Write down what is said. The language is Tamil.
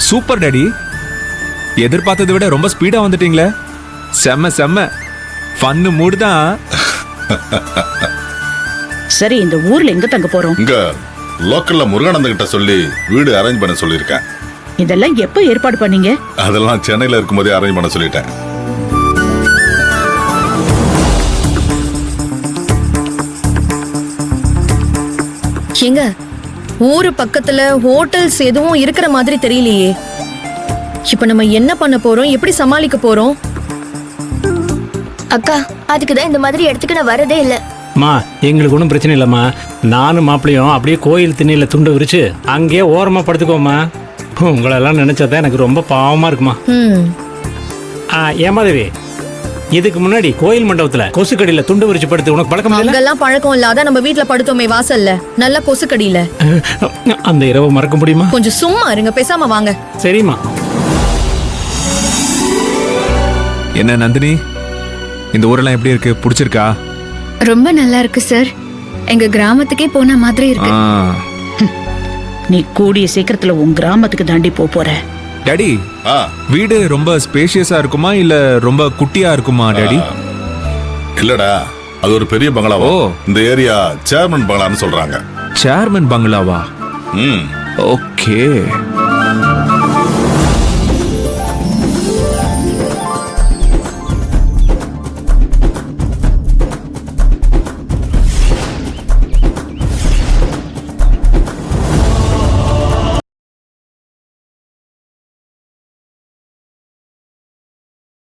Super daddy. எதிர்பார்த்ததை விட ரொம்ப ஸ்பீடா வந்துட்டீங்களே. செம்ம செம்ம ஃபன்னு மூடு தான். சரி, இந்த ஊர்ல எங்க தங்க போறோம்? இங்க லோக்கல்ல முருகானந்த கிட்ட சொல்லி வீடு அரேஞ்ச் பண்ண சொல்லியிருக்கேன். இதெல்லாம் எப்ப ஏற்பாடு பண்ணீங்க? அதெல்லாம் சென்னையில இருக்கும்போதே அரேஞ்ச் பண்ண சொல்லிட்டேன். எங்க ஊரு பக்கத்துல ஹோட்டல்ஸ் எதுவும் இருக்கிற மாதிரி தெரியலையே. இப்ப நம்ம என்ன பண்ண போறோம், எப்படி சமாளிக்க போறோம்? அக்கா, அதுக்குதான் இந்த மாதிரி இடத்துக்கு நான் வரதே இல்ல. மா, எங்களுக்கு ஒன்றும் பிரச்சனை இல்லைம்மா. நானும் மாப்பிளையும் அப்படியே கோயில் திண்ணையில் துண்டு விரிச்சு அங்கேயே ஓரமாக படுத்துக்கோம்மா. உங்களெல்லாம் நினைச்சதான் எனக்கு ரொம்ப பாவமா இருக்குமா. ஏமாதேவி, இதுக்கு முன்னாடி கோயில் மண்டபத்துல கொசுக்கடியில துண்டு விரிச்சு படுத்து உனக்கு பழக்கம் இல்ல? அங்கெல்லாம் பழக்கம் இல்லாத நம்ம வீட்ல படுத்தோமே வாசல்ல, நல்ல கொசுக்கடியில. அந்த இரவு மறக்க முடியுமா? கொஞ்சம் சும்மா இருங்க, பேசாம வாங்க. சரிம்மா. என்ன நந்தினி, இந்த ஊரெல்லாம் எப்படி இருக்கு? பிடிச்சிருக்கா? ரொம்ப நல்லா இருக்கு சார். எங்க கிராமத்துக்கே போன மாதிரி இருக்கு. நீ கூடிய சீக்கிரத்துல உன் கிராமத்துக்கு தாண்டி போற. டாடி, ஆ, வீடு ரொம்ப ஸ்பேஷியஸா இருக்குமா இல்ல ரொம்ப குட்டியா இருக்குமா டாடி? இல்லடா, அது ஒரு பெரிய பங்களாவோ. ஓ. இந்த ஏரியா சேர்மன் பங்களான்னு சொல்றாங்க. சேர்மன் பங்களாவா? ம். ஓகே.